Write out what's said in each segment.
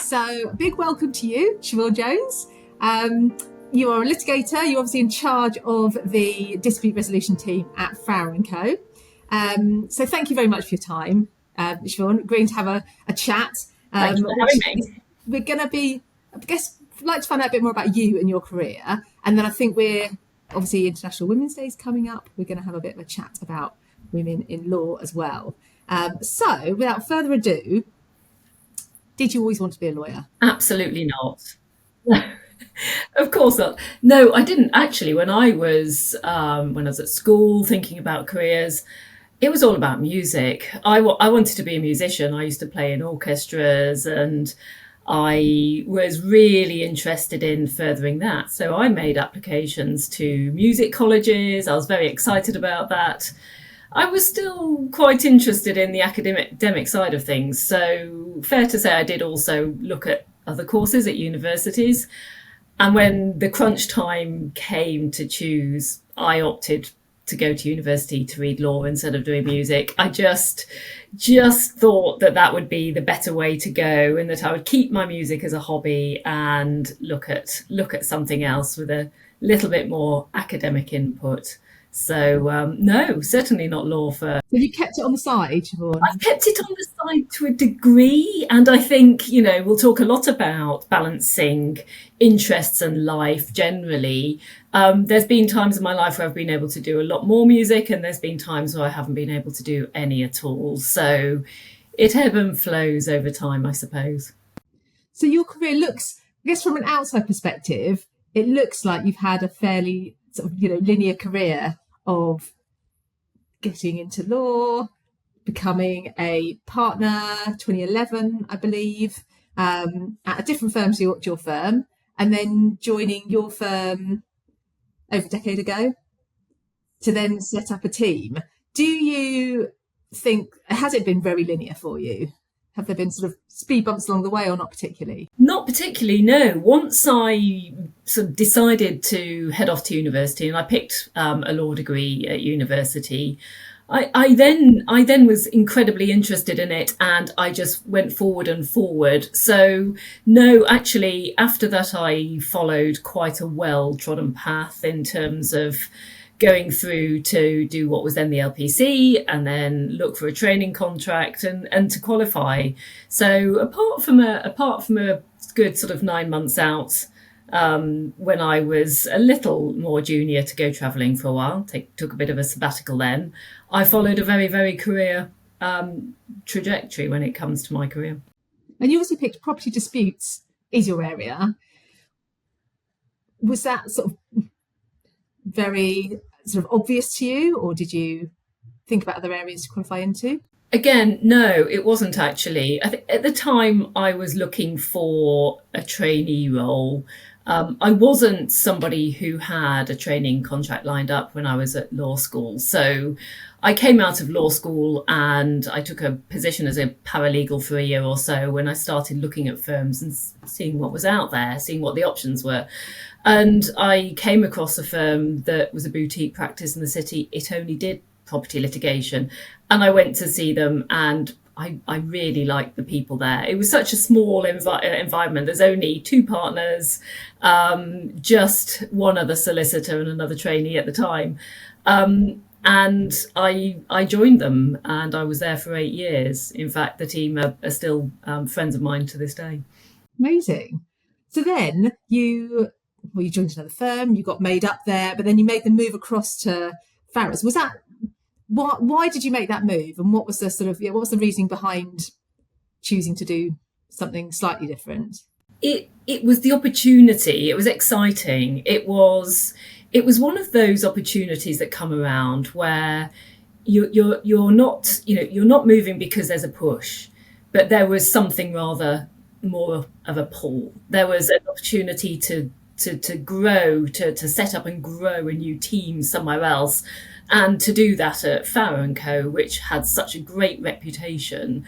So, a big welcome to you, Siobhan Jones. You are a litigator. You're obviously in charge of the dispute resolution team at Farrer & Co. So, thank you very much for your time, Siobhan. Agreeing to have a chat. Thank you for having me. We're going to be, I guess, like to find out a bit more about you and your career. And then I think we're, obviously, International Women's Day is coming up. We're going to have a bit of a chat about women in law as well. So, without further ado, did you always want to be a lawyer? Absolutely not. Of course not. No, I didn't actually. When I was at school thinking about careers, it was all about music. I wanted to be a musician. I used to play in orchestras, and I was really interested in furthering that. So I made applications to music colleges. I was very excited about that. I was still quite interested in the academic side of things. So fair to say I did also look at other courses at universities. And when the crunch time came to choose, I opted to go to university to read law instead of doing music. I just thought that would be the better way to go, and that I would keep my music as a hobby and look at something else with a little bit more academic input. So no, certainly not law first. Have you kept it on the side, Siobhan? I've kept it on the side to a degree, and I think, we'll talk a lot about balancing interests and life generally. There's been times in my life where I've been able to do a lot more music, and there's been times where I haven't been able to do any at all. So it ebb and flows over time, I suppose. So your career looks, I guess from an outside perspective, it looks like you've had a fairly sort of, linear career of getting into law, becoming a partner, 2011, I believe, at a different firm to your firm, and then joining your firm over a decade ago to then set up a team. Do you think, has it been very linear for you? Have there been sort of speed bumps along the way, or not particularly? Not particularly, no. Once I sort of decided to head off to university, and I picked a law degree at university, I then was incredibly interested in it, and I just went forward and forward. So no, actually, after that, I followed quite a well-trodden path in terms of going through to do what was then the LPC, and then look for a training contract and to qualify. So apart from a good sort of 9 months out, when I was a little more junior to go travelling for a while, took a bit of a sabbatical then, I followed a very, very career trajectory when it comes to my career. And you also picked property disputes is your area. Was that sort of very sort of obvious to you, or did you think about other areas to qualify into? Again, no, it wasn't actually. I think at the time I was looking for a trainee role. I wasn't somebody who had a training contract lined up when I was at law school. So I came out of law school and I took a position as a paralegal for a year or so when I started looking at firms and seeing what was out there, seeing what the options were. And I came across a firm that was a boutique practice in the city. It only did property litigation. And I went to see them, and I really liked the people there. It was such a small environment. There's only two partners, just one other solicitor and another trainee at the time. And I joined them, and I was there for 8 years. In fact, the team are still friends of mine to this day. Amazing. So then you joined another firm, you got made up there, but then you made the move across to Farrers. Was that, why did you make that move, and what was the sort of, what was the reasoning behind choosing to do something slightly different? It was the opportunity. It was exciting. It was one of those opportunities that come around where you're not moving because there's a push, but there was something rather more of a pull. There was an opportunity to to grow, to set up and grow a new team somewhere else, and to do that at Farrow and Co, which had such a great reputation.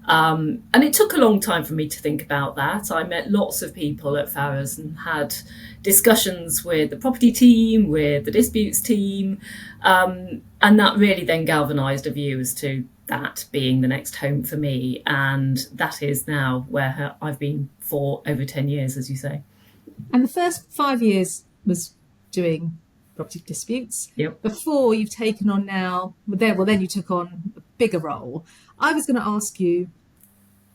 And it took a long time for me to think about that. I met lots of people at Farrow's and had discussions with the property team, with the disputes team, and that really then galvanised a view as to that being the next home for me. And that is now where I've been for over 10 years, as you say. And the first 5 years was doing property disputes. Yep. Before you've taken on now, then you took on a bigger role. I was going to ask you,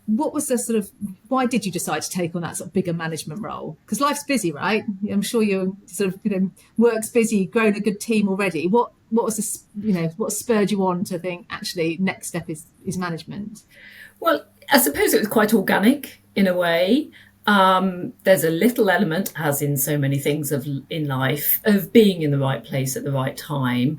what was the sort of, why did you decide to take on that sort of bigger management role? Because life's busy, right? I'm sure you're sort of, work's busy, grown a good team already. What was this, what spurred you on to think, actually, next step is management? Well, I suppose it was quite organic in a way. There's a little element, as in so many things in life, of being in the right place at the right time.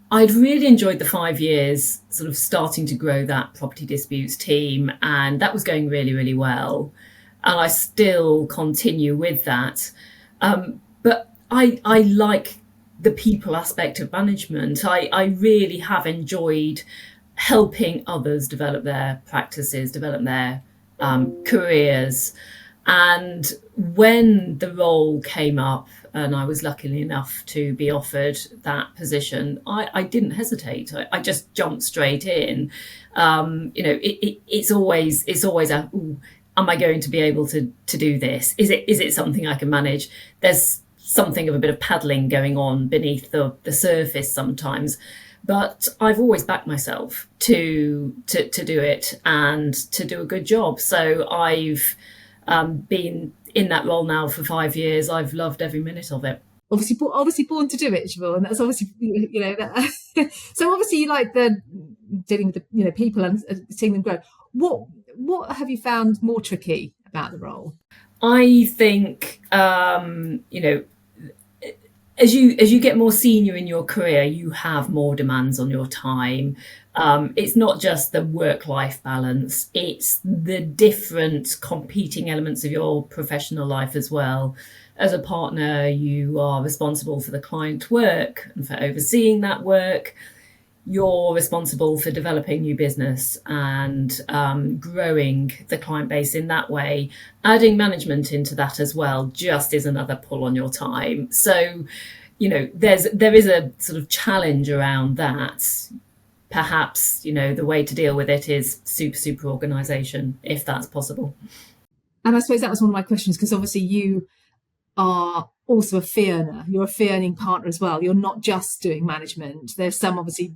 I'd really enjoyed the 5 years sort of starting to grow that property disputes team, and that was going really, really well. And I still continue with that. But I like the people aspect of management. I really have enjoyed helping others develop their practices, develop their careers. And when the role came up and I was lucky enough to be offered that position, I didn't hesitate. I just jumped straight in. It's always a, ooh, am I going to be able to do this? Is it something I can manage? There's something of a bit of paddling going on beneath the surface sometimes. But I've always backed myself to do it and to do a good job. So I've been in that role now for 5 years. I've loved every minute of it. Obviously born to do it, Siobhan. That's obviously, that. So obviously you like the dealing with the people and seeing them grow. What have you found more tricky about the role? I think as you get more senior in your career, you have more demands on your time. It's not just the work-life balance, it's the different competing elements of your professional life as well. As a partner, you are responsible for the client work and for overseeing that work. You're responsible for developing new business and growing the client base in that way. Adding management into that as well just is another pull on your time. So, there is a sort of challenge around that. Perhaps, the way to deal with it is super organisation, if that's possible. And I suppose that was one of my questions, because obviously you are also a fee earner. You're a fee earning partner as well. You're not just doing management. There's some obviously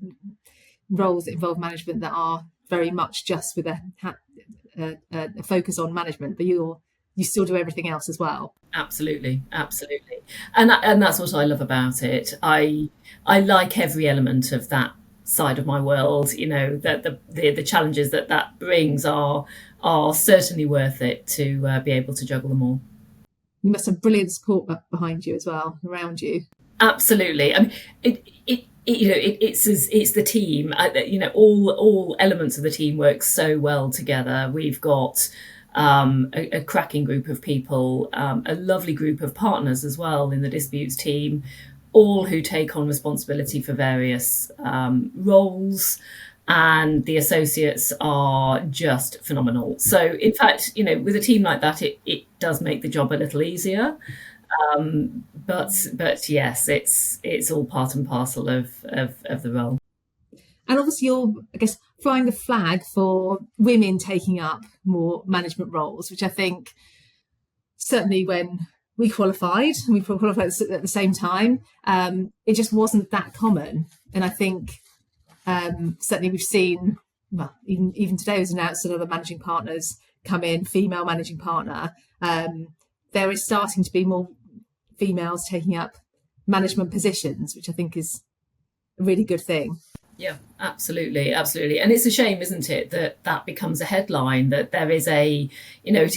roles that involve management that are very much just with a focus on management, but you still do everything else as well. Absolutely, and that's what I love about it. I like every element of that side of my world. That the challenges that brings are certainly worth it to be able to juggle them all. You must have brilliant support behind you as well, around you. Absolutely. I mean, it's the team. All elements of the team work so well together. We've got a cracking group of people, a lovely group of partners as well in the disputes team, all who take on responsibility for various roles. And the associates are just phenomenal. So, in fact, with a team like that, it does make the job a little easier. But yes, it's all part and parcel of the role. And obviously, you're, I guess, flying the flag for women taking up more management roles, which I think certainly when we qualified at the same time, it just wasn't that common. And I think certainly we've seen, well, even today was announced another managing partners come in, female managing partner. There is starting to be more females taking up management positions, which I think is a really good thing. Yeah, absolutely. And it's a shame, isn't it, that becomes a headline, that there is it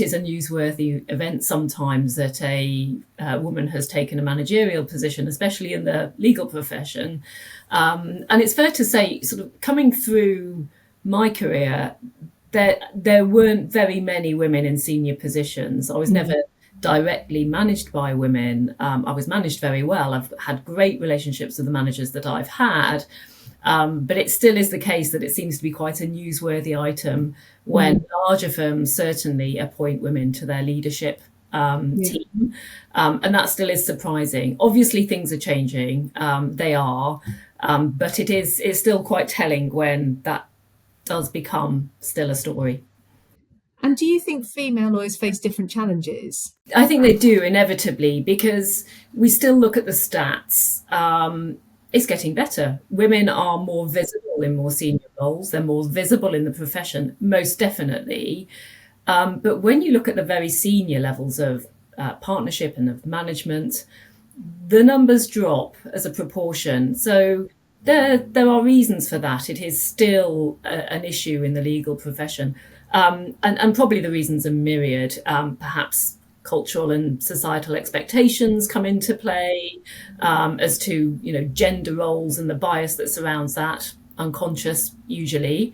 is a newsworthy event sometimes that a woman has taken a managerial position, especially in the legal profession. And it's fair to say, sort of coming through my career, there weren't very many women in senior positions. I was never directly managed by women, I was managed very well. I've had great relationships with the managers that I've had. But it still is the case that it seems to be quite a newsworthy item when larger firms certainly appoint women to their leadership Yeah. team. And that still is surprising. Obviously, things are changing. They are. But it's still quite telling when that does become still a story. And do you think female lawyers face different challenges? I think they do inevitably because we still look at the stats. It's getting better. Women are more visible in more senior roles. They're more visible in the profession, most definitely. But when you look at the very senior levels of partnership and of management, the numbers drop as a proportion. So there are reasons for that. It is still an issue in the legal profession. And probably the reasons are myriad. Perhaps cultural and societal expectations come into play as to gender roles and the bias that surrounds that, unconscious usually.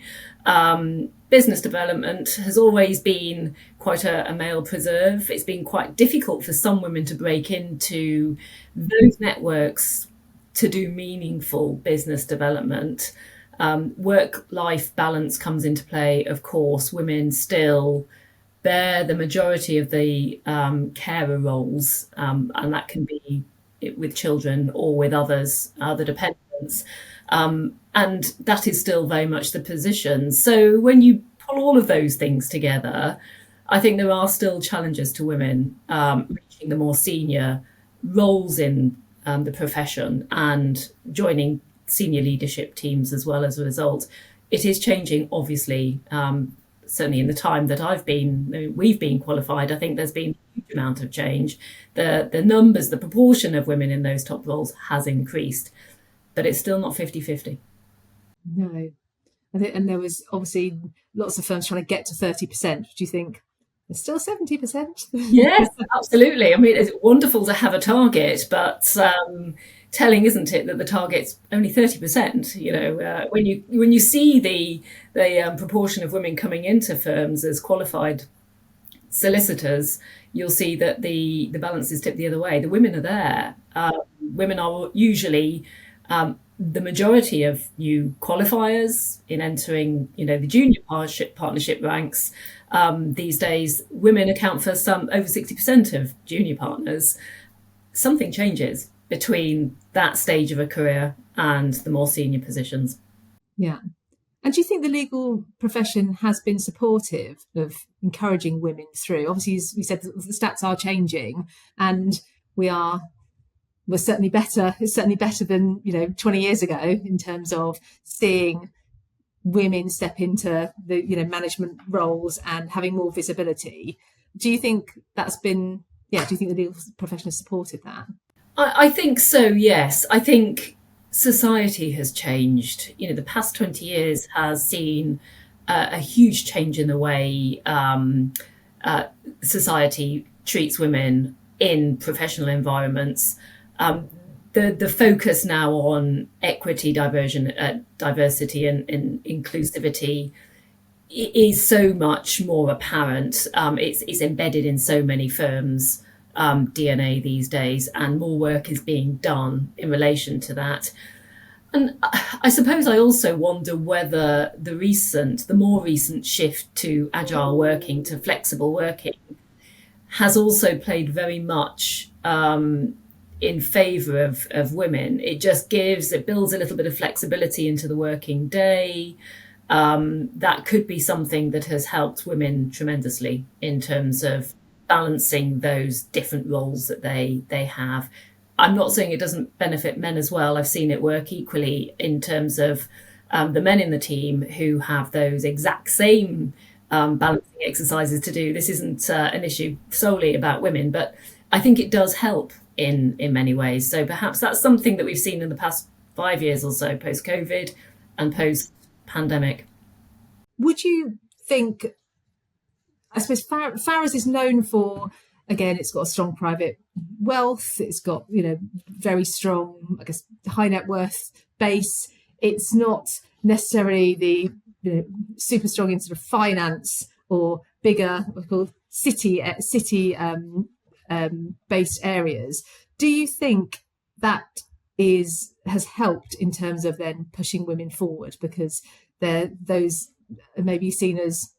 Business development has always been quite a male preserve. It's been quite difficult for some women to break into those networks to do meaningful business development. Work-life balance comes into play, of course. Women still bear the majority of the carer roles, and that can be with children or with other dependents. And that is still very much the position. So when you pull all of those things together, I think there are still challenges to women reaching the more senior roles in the profession and joining senior leadership teams as well as a result. It is changing, obviously, certainly in the time that we've been qualified. I think there's been a huge amount of change. The numbers, the proportion of women in those top roles has increased, but it's still not 50-50. No. And there was obviously lots of firms trying to get to 30%. Do you think there's still 70%? Yes, absolutely. I mean, it's wonderful to have a target, but telling, isn't it, that the target's only 30%? When you see the proportion of women coming into firms as qualified solicitors, you'll see that the balance is tipped the other way. The women are there. Women are usually the majority of new qualifiers in entering, the junior partnership ranks. These days, women account for some over 60% of junior partners. Something changes between that stage of a career and the more senior positions. Yeah. And do you think the legal profession has been supportive of encouraging women through? Obviously, as we said, the stats are changing, and we're certainly better. It's certainly better than 20 years ago in terms of seeing women step into the management roles and having more visibility. Do you think that's been? Yeah. Do you think the legal profession has supported that? I think so, yes. I think society has changed. The past 20 years has seen a huge change in the way society treats women in professional environments. The focus now on equity, diversity and inclusivity is so much more apparent. It's embedded in so many firms' DNA these days, and more work is being done in relation to that. And I suppose I also wonder whether the more recent shift to agile working, to flexible working, has also played very much in favour of women. It builds a little bit of flexibility into the working day. That could be something that has helped women tremendously in terms of balancing those different roles that they have. I'm not saying it doesn't benefit men as well. I've seen it work equally in terms of the men in the team who have those exact same balancing exercises to do. This isn't an issue solely about women, but I think it does help in many ways. So perhaps that's something that we've seen in the past 5 years or so, post-COVID and post-pandemic. Would you think? I suppose Farrers is known for, again, it's got a strong private wealth. It's got, very strong, I guess, high net worth base. It's not necessarily the super strong in sort of finance or bigger, what we call city based areas. Do you think that has helped in terms of then pushing women forward, because those may be seen as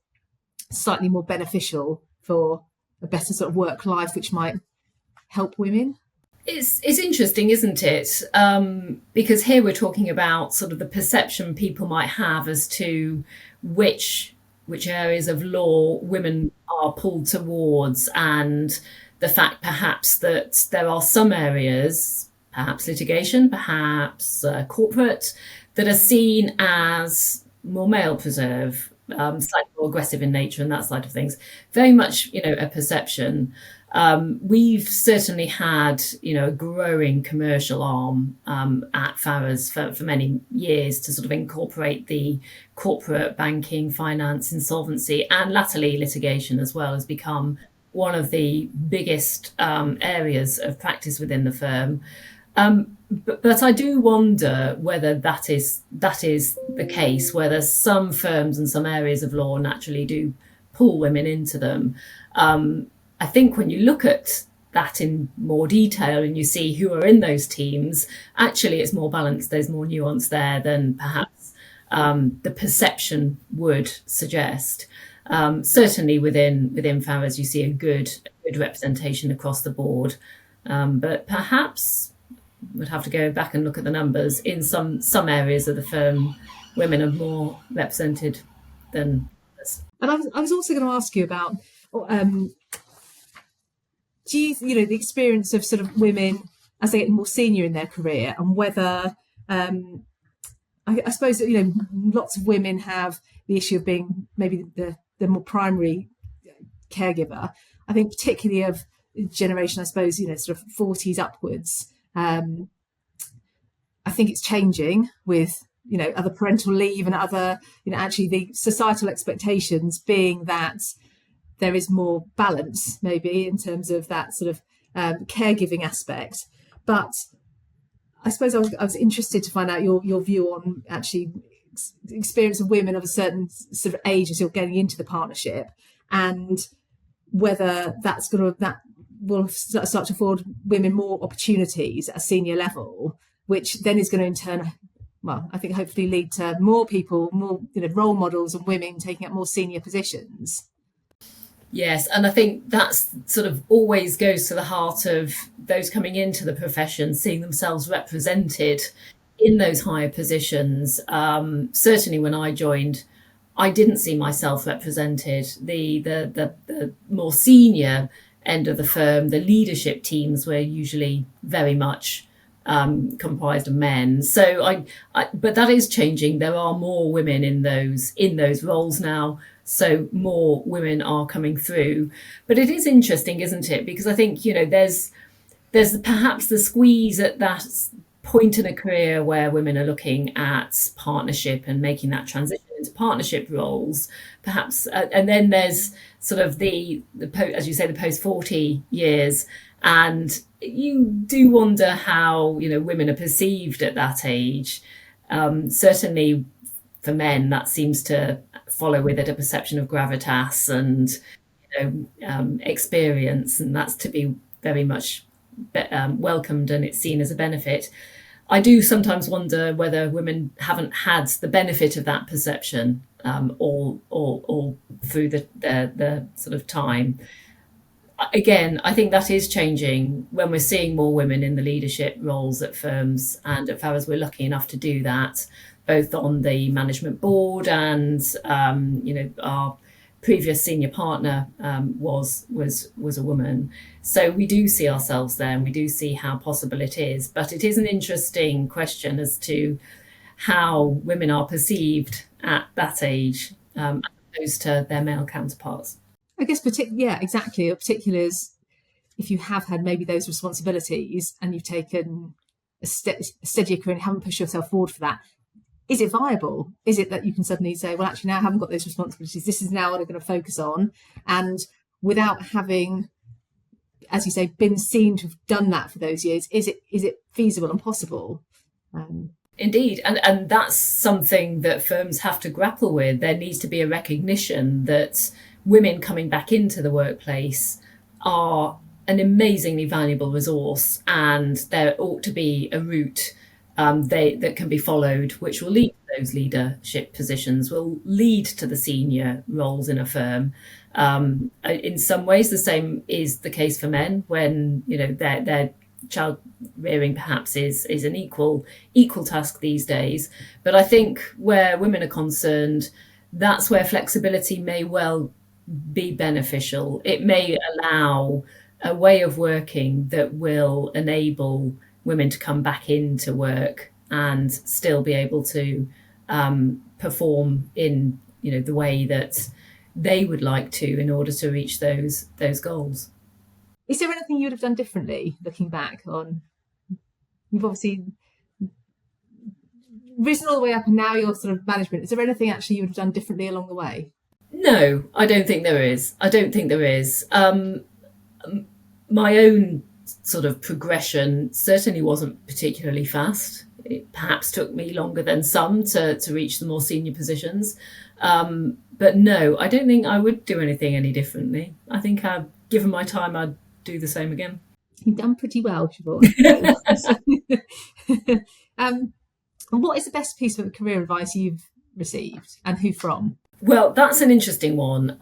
slightly more beneficial for a better sort of work life, which might help women? It's interesting, isn't it? Because here we're talking about sort of the perception people might have as to which areas of law women are pulled towards, and the fact perhaps that there are some areas, perhaps litigation, perhaps corporate, that are seen as more male preserve, slightly more aggressive in nature and that side of things. Very much, a perception. We've certainly had, a growing commercial arm at Farrers for many years to sort of incorporate the corporate banking, finance, insolvency, and latterly litigation as well has become one of the biggest areas of practice within the firm. But I do wonder whether that is the case, whether some firms and some areas of law naturally do pull women into them. I think when you look at that in more detail and you see who are in those teams, actually it's more balanced. There's more nuance there than perhaps the perception would suggest. Certainly within Farrers, you see a good representation across the board. But perhaps would have to go back and look at the numbers. In some areas of the firm, women are more represented than others. And I was also going to ask you about, do you the experience of sort of women as they get more senior in their career, and whether I suppose lots of women have the issue of being maybe the more primary caregiver. I think particularly of generation, I suppose, sort of 40s upwards. I think it's changing with other parental leave and other actually the societal expectations being that there is more balance maybe in terms of that sort of caregiving aspect. But I suppose I was interested to find out your view on actually experience of women of a certain sort of age as you're getting into the partnership, and whether that will start to afford women more opportunities at a senior level, which then is going to in turn, I think hopefully lead to more people, more role models and women taking up more senior positions. Yes, and I think that's sort of always goes to the heart of those coming into the profession, seeing themselves represented in those higher positions. Certainly when I joined, I didn't see myself represented. The more senior end of the firm, the leadership teams were usually very much comprised of men. So but that is changing. There are more women in those roles now. So more women are coming through. But it is interesting, isn't it? Because I think, there's perhaps the squeeze at that point in a career where women are looking at partnership and making that transition into partnership roles, perhaps. And then there's sort of as you say, the post 40 years. And you do wonder how, women are perceived at that age. Certainly for men, that seems to follow with it a perception of gravitas and experience, and that's to be very much welcomed, and it's seen as a benefit. I do sometimes wonder whether women haven't had the benefit of that perception all through the sort of time. Again, I think that is changing when we're seeing more women in the leadership roles at firms, and at Farrers we're lucky enough to do that, both on the management board and our previous senior partner was a woman. So we do see ourselves there, and we do see how possible it is. But it is an interesting question as to how women are perceived at that age as opposed to their male counterparts. I guess, exactly. Particularly as if you have had maybe those responsibilities and you've taken a steadier career and haven't pushed yourself forward for that, is it viable? Is it that you can suddenly say, well, actually, now I haven't got those responsibilities. This is now what I'm going to focus on. And without having, as you say, been seen to have done that for those years, is it feasible and possible? Indeed. And that's something that firms have to grapple with. There needs to be a recognition that women coming back into the workplace are an amazingly valuable resource, and there ought to be a route that can be followed, which will lead to those leadership positions, will lead to the senior roles in a firm. In some ways, the same is the case for men when their child rearing perhaps is an equal task these days. But I think where women are concerned, that's where flexibility may well be beneficial. It may allow a way of working that will enable women to come back into work and still be able to perform in the way that they would like to in order to reach those goals. Is there anything you would have done differently looking back on? You've obviously risen all the way up and now you're sort of management. Is there anything actually you would have done differently along the way? No, I don't think there is. I don't think there is. My own sort of progression certainly wasn't particularly fast. It perhaps took me longer than some to reach the more senior positions. But no, I don't think I would do anything any differently. I think given my time, I'd do the same again. You've done pretty well, Siobhan. And what is the best piece of career advice you've received, and who from? Well, that's an interesting one.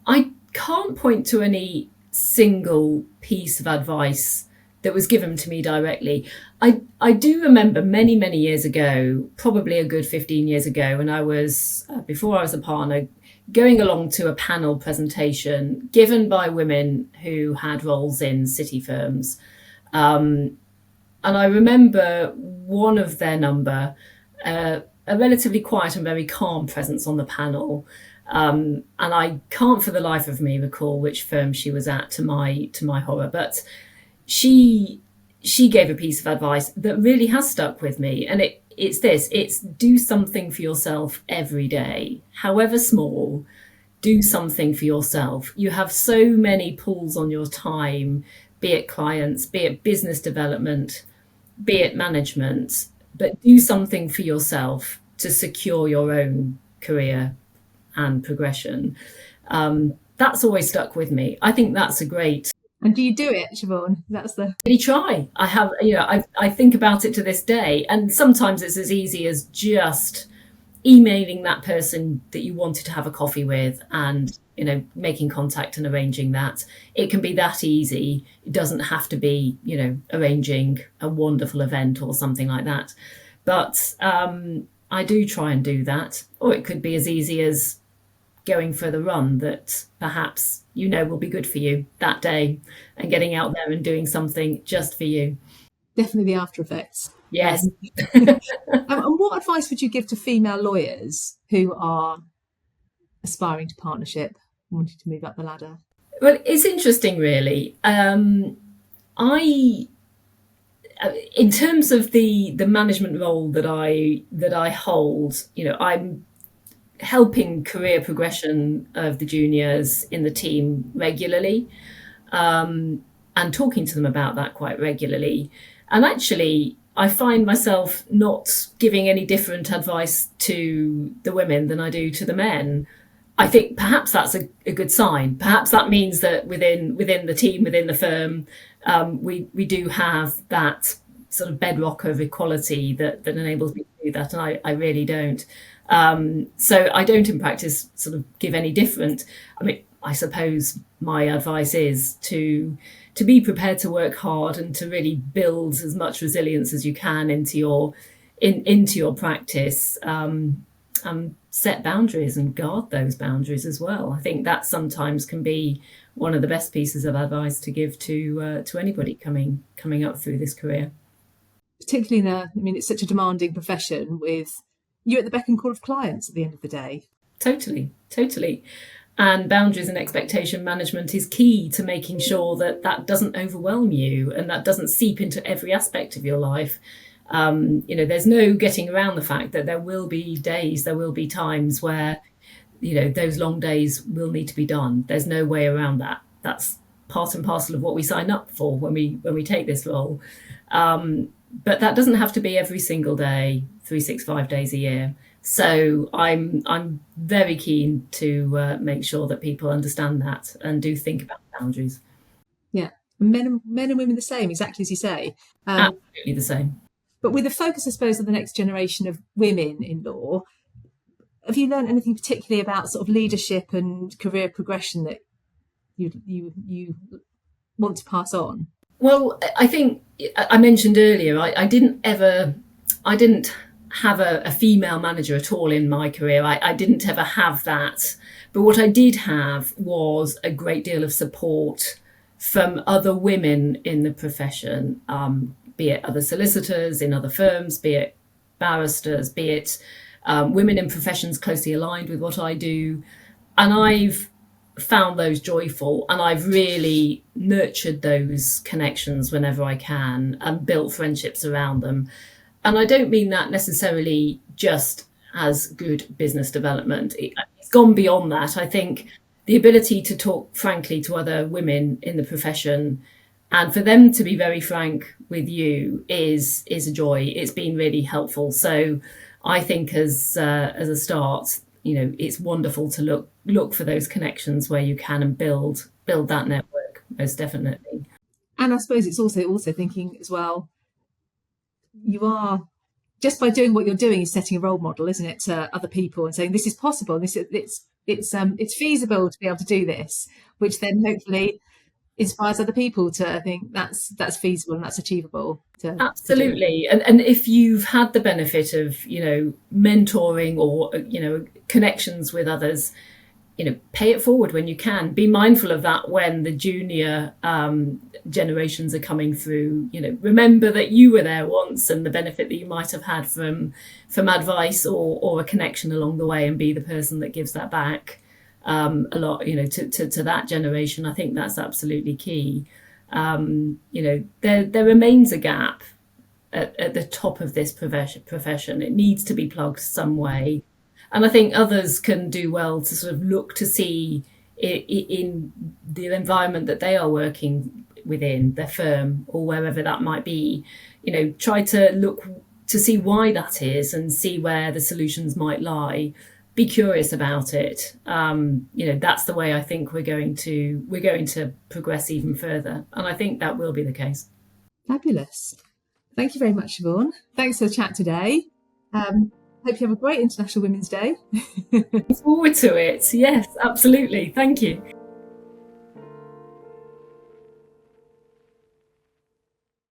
I can't point to any single piece of advice that was given to me directly. I do remember many, many years ago, probably a good 15 years ago, when I was, before I was a partner, going along to a panel presentation given by women who had roles in city firms. And I remember one of their number, a relatively quiet and very calm presence on the panel. And I can't for the life of me recall which firm she was at, to my horror, but she gave a piece of advice that really has stuck with me. And it's do something for yourself every day, however small. Do something for yourself. You have so many pulls on your time, be it clients, be it business development, be it management, but do something for yourself to secure your own career and progression. That's always stuck with me. I think that's a great. And do you do it, Siobhan? That's the. Really try. I have, I think about it to this day, and sometimes it's as easy as just emailing that person that you wanted to have a coffee with and making contact and arranging that. It can be that easy. It doesn't have to be arranging a wonderful event or something like that, but I do try and do that. Or it could be as easy as going for the run that perhaps will be good for you that day, and getting out there and doing something just for you. Definitely the after effects. Yes. And what advice would you give to female lawyers who are aspiring to partnership, wanting to move up the ladder? Well, it's interesting, really. In terms of the management role that I hold, I'm helping career progression of the juniors in the team regularly, and talking to them about that quite regularly. And actually, I find myself not giving any different advice to the women than I do to the men. I think perhaps that's a good sign. Perhaps that means that within the team, within the firm, we do have that sort of bedrock of equality that enables me to do that, and I really don't. So I don't in practice sort of give any different. I mean, I suppose my advice is to be prepared to work hard and to really build as much resilience as you can into your practice, and set boundaries and guard those boundaries as well. I think that sometimes can be one of the best pieces of advice to give to anybody coming up through this career. Particularly it's such a demanding profession, with you at the beck and call of clients at the end of the day. Totally. And boundaries and expectation management is key to making sure that doesn't overwhelm you and that doesn't seep into every aspect of your life. There's no getting around the fact that there will be days, there will be times where, those long days will need to be done. There's no way around that. That's part and parcel of what we sign up for when we take this role. But that doesn't have to be every single day, 365 days a year. So I'm very keen to make sure that people understand that and do think about boundaries. Yeah. Men and women the same, exactly as you say. Absolutely the same. But with a focus, I suppose, on the next generation of women in law, have you learned anything particularly about sort of leadership and career progression that you want to pass on? Well, I think I mentioned earlier, I didn't have a female manager at all in my career. I didn't ever have that. But what I did have was a great deal of support from other women in the profession, be it other solicitors in other firms, be it barristers, be it women in professions closely aligned with what I do. And I've found those joyful, and I've really nurtured those connections whenever I can and built friendships around them. And I don't mean that necessarily just as good business development. It's gone beyond that. I think the ability to talk frankly to other women in the profession and for them to be very frank with you is a joy. It's been really helpful. So I think as a start, it's wonderful to look for those connections where you can and build that network, most definitely. And I suppose it's also thinking as well, you are just by doing what you're doing is setting a role model, isn't it, to other people and saying this is possible, it's feasible to be able to do this, which then hopefully inspires other people to think that's feasible and that's achievable to do. Absolutely. And if you've had the benefit of, mentoring or, connections with others, pay it forward when you can. Be mindful of that when the junior generations are coming through. Remember that you were there once and the benefit that you might have had from advice or a connection along the way, and be the person that gives that back a lot, to that generation. I think that's absolutely key. There remains a gap at the top of this profession. It needs to be plugged some way. And I think others can do well to sort of look to see in the environment that they are working within, their firm or wherever that might be, try to look to see why that is and see where the solutions might lie. Be curious about it. That's the way I think we're going to progress even further. And I think that will be the case. Fabulous. Thank you very much, Siobhan. Thanks for the chat today. Hope you have a great International Women's Day. Looking forward to it. Yes, absolutely. Thank you.